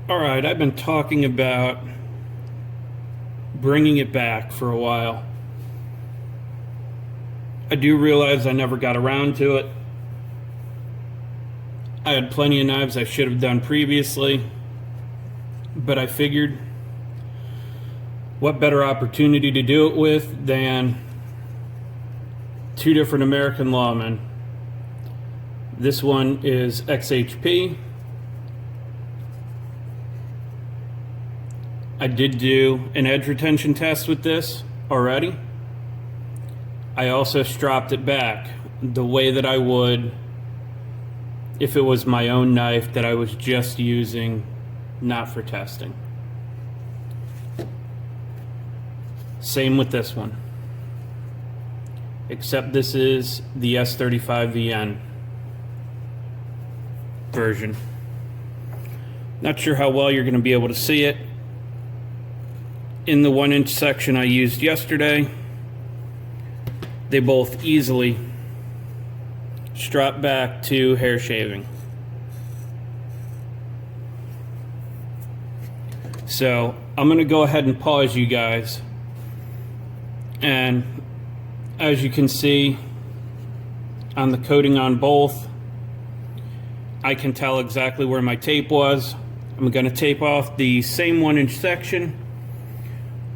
Alright, I've been talking about bringing it back for a while. I do realize I never got around to it. I had plenty of knives I should have done previously, but I figured what better opportunity to do it with than two different American lawmen. This one is XHP. I did do an edge retention test with this already. I also stropped it back the way that I would if it was my own knife that I was just using, not for testing. Same with this one, except this is the S35VN version. Not sure how well you're going to be able to see it. In the 1-inch section I used yesterday, they both easily strap back to hair shaving. So I'm going to go ahead and pause you guys, and as you can see on the coating on both, I can tell exactly where my tape was. I'm going to tape off the same 1-inch section.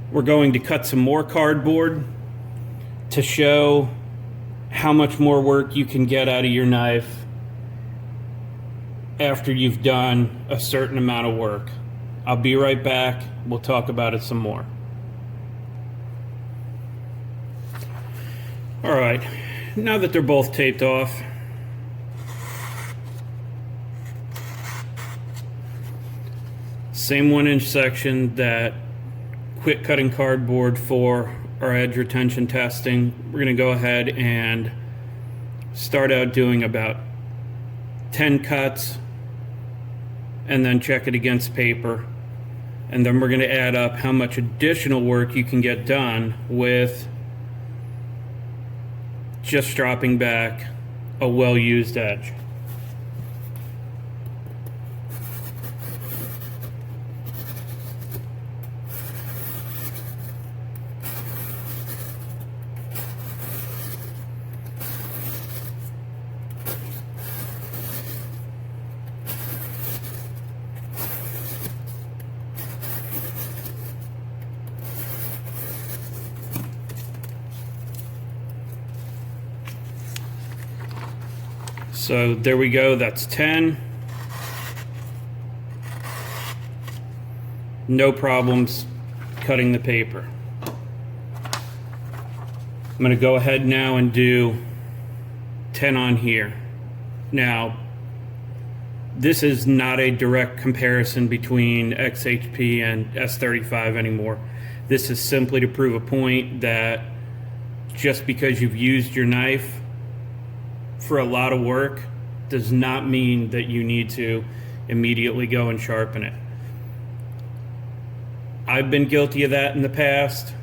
We're going to cut some more cardboard to show how much more work you can get out of your knife after you've done a certain amount of work. I'll be right back. We'll talk about it some more. Alright, now that they're both taped off, same 1-inch section that quit cutting cardboard for our edge retention testing. We're going to go ahead and start out doing about 10 cuts and then check it against paper, and then we're going to add up how much additional work you can get done with just dropping back a well-used edge. So there we go, that's 10. No problems cutting the paper. I'm going to go ahead now and do 10 on here. Now, this is not a direct comparison between XHP and S35 anymore. This is simply to prove a point that just because you've used your knife for a lot of work does not mean that you need to immediately go and sharpen it. I've been guilty of that in the past,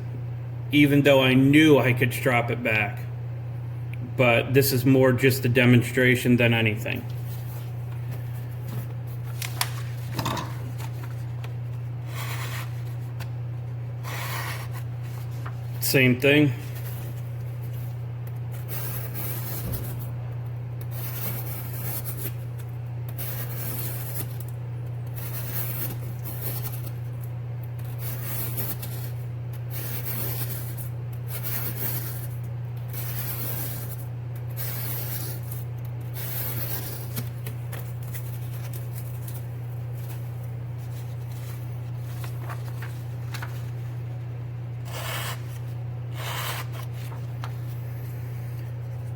even though I knew I could strap it back. But this is more just a demonstration than anything. Same thing.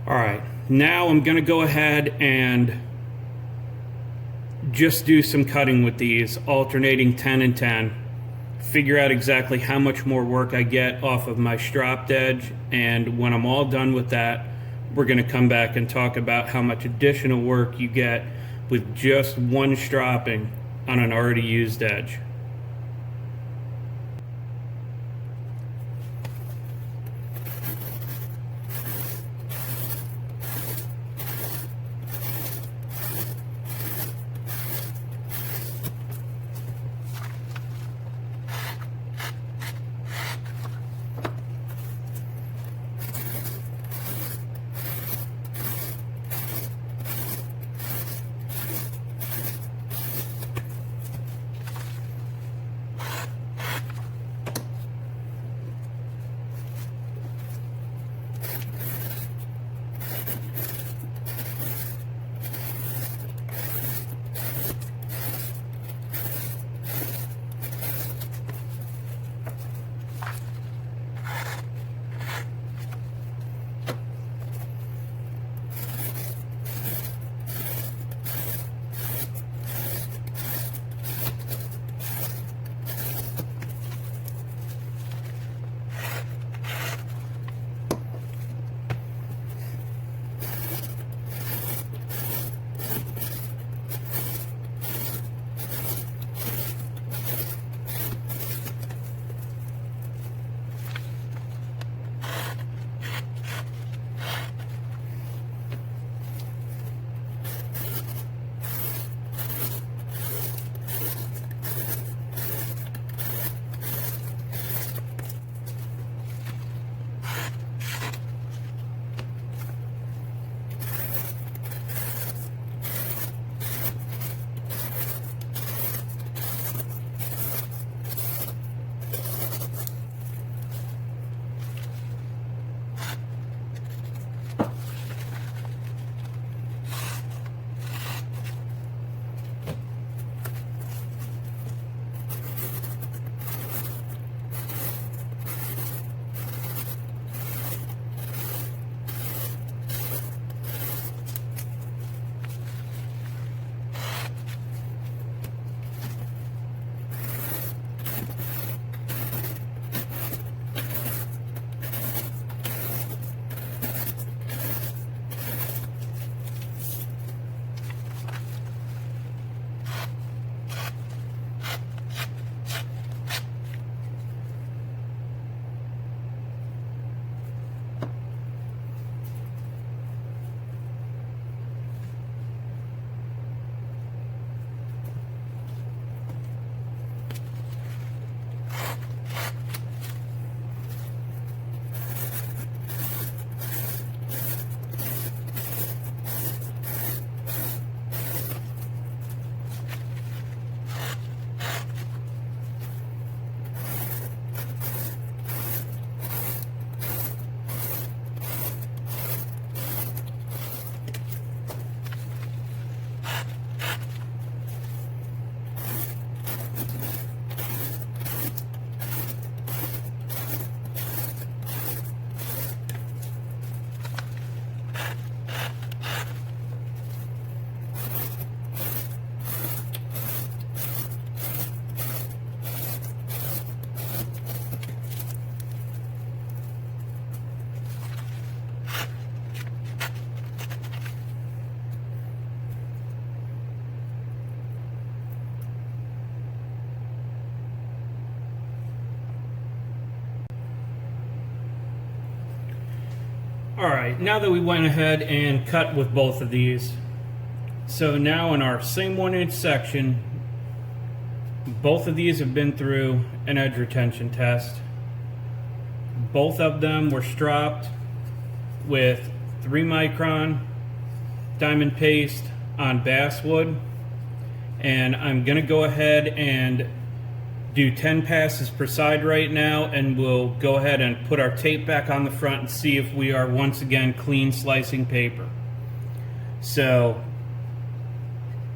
Alright, now I'm going to go ahead and just do some cutting with these, alternating 10 and 10. Figure out exactly how much more work I get off of my stropped edge, and when I'm all done with that, we're going to come back and talk about how much additional work you get with just one stropping on an already used edge. Alright, now that we went ahead and cut with both of these, so now in our same 1-inch section, both of these have been through an edge retention test. Both of them were stropped with 3 micron diamond paste on basswood, and I'm going to go ahead and do 10 passes per side right now, and we'll go ahead and put our tape back on the front and see if we are once again clean slicing paper. So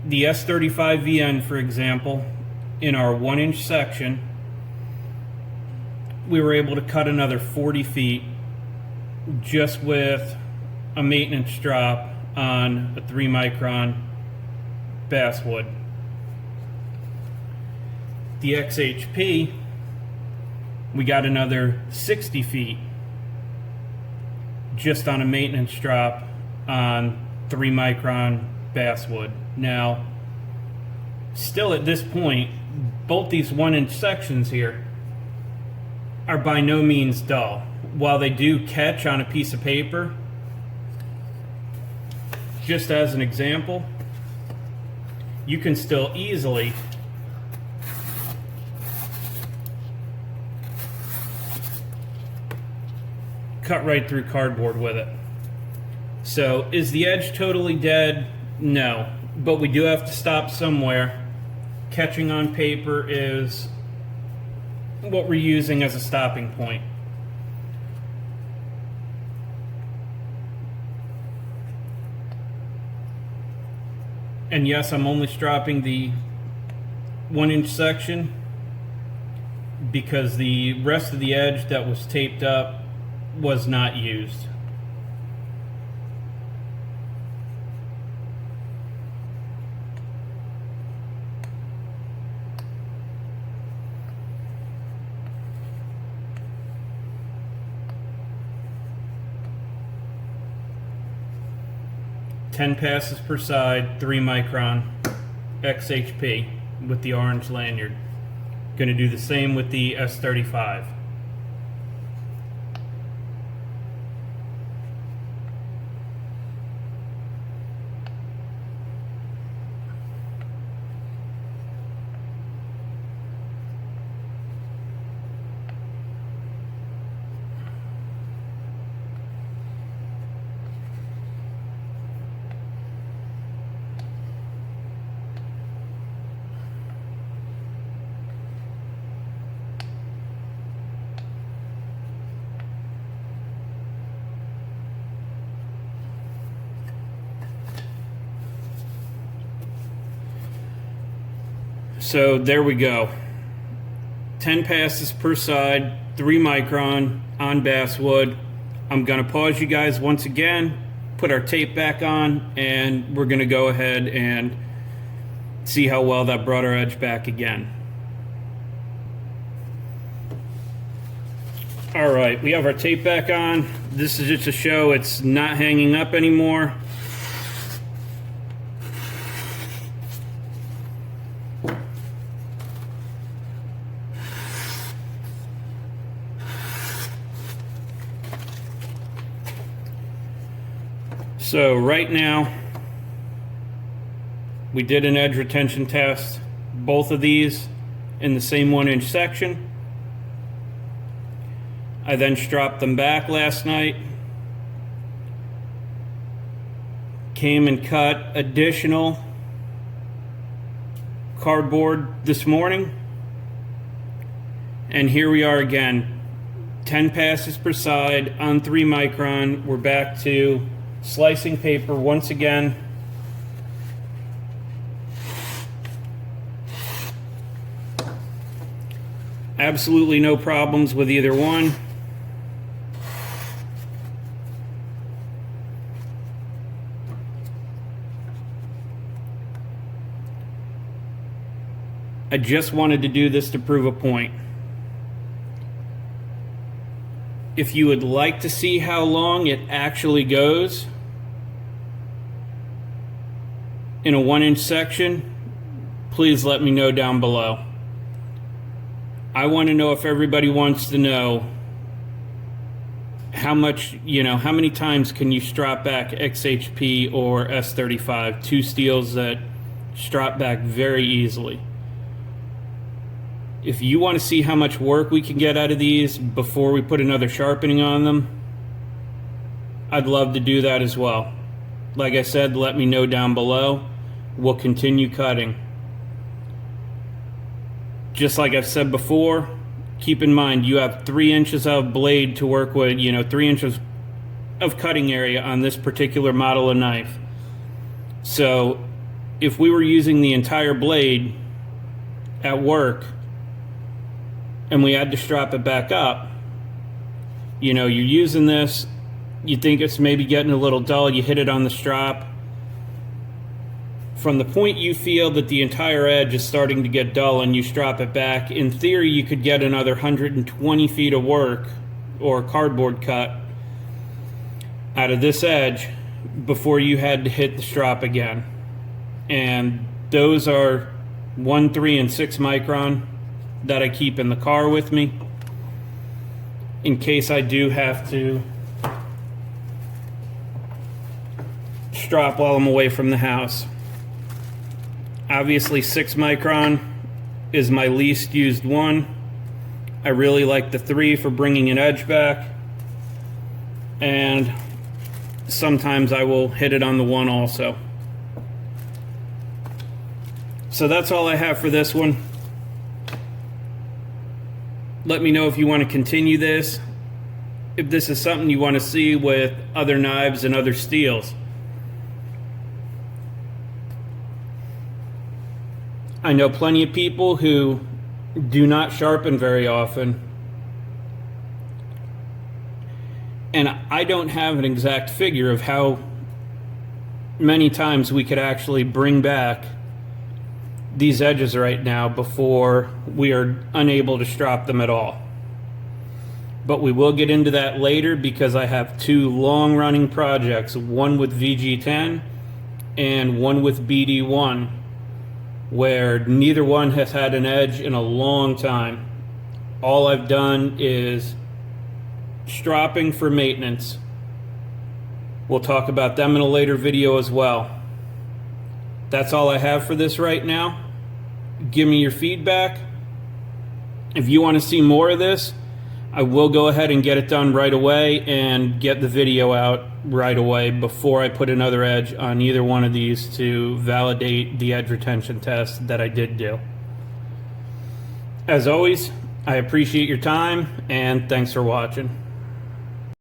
the S35VN, for example, in our 1-inch section, we were able to cut another 40 feet just with a maintenance strop on a 3 micron basswood. The XHP, we got another 60 feet just on a maintenance strop on 3 micron basswood. Now, still at this point, both these 1-inch sections here are by no means dull. While they do catch on a piece of paper, just as an example, you can still easily cut right through cardboard with it. So is the edge totally dead? No, but we do have to stop somewhere. Catching on paper is what we're using as a stopping point. And yes, I'm only stropping the 1-inch section because the rest of the edge that was taped up was not used. Ten passes per side, 3 micron XHP with the orange lanyard. Going to do the same with the S35. So there we go. 10 passes per side, 3 micron on basswood. I'm going to pause you guys once again, put our tape back on, and we're going to go ahead and see how well that brought our edge back again. Alright, we have our tape back on. This is just to show it's not hanging up anymore. So right now, we did an edge retention test, both of these in the same 1-inch section. I then stropped them back last night, came and cut additional cardboard this morning, and here we are again, 10 passes per side on 3 micron. We're back to slicing paper once again. Absolutely no problems with either one. I just wanted to do this to prove a point. If you would like to see how long it actually goes in a 1-inch section, please let me know down below. I want to know if everybody wants to know how much, how many times can you strop back XHP or S35, two steels that strop back very easily. If you want to see how much work we can get out of these before we put another sharpening on them, I'd love to do that as well. Like I said, let me know down below. We'll continue cutting. Just like I've said before, keep in mind you have 3 inches of blade to work with, 3 inches of cutting area on this particular model of knife. So if we were using the entire blade at work and we had to strap it back up, you're using this, you think it's maybe getting a little dull, you hit it on the strap. From the point you feel that the entire edge is starting to get dull and you strap it back, in theory you could get another 120 feet of work or cardboard cut out of this edge before you had to hit the strap again. And those are 1, 3, and 6 micron that I keep in the car with me in case I do have to strap while I'm away from the house. Obviously 6 micron is my least used one. I really like the 3 for bringing an edge back, and sometimes I will hit it on the 1 also. So that's all I have for this one. Let me know if you want to continue this, if this is something you want to see with other knives and other steels. I know plenty of people who do not sharpen very often, and I don't have an exact figure of how many times we could actually bring back these edges right now before we are unable to strap them at all. But we will get into that later because I have 2 long-running projects, one with VG10 and one with BD1, where neither one has had an edge in a long time. All I've done is stropping for maintenance. We'll talk about them in a later video as well. That's all I have for this right now. Give me your feedback. If you want to see more of this, I will go ahead and get it done right away and get the video out right away before I put another edge on either one of these to validate the edge retention test that I did do. As always, I appreciate your time and thanks for watching.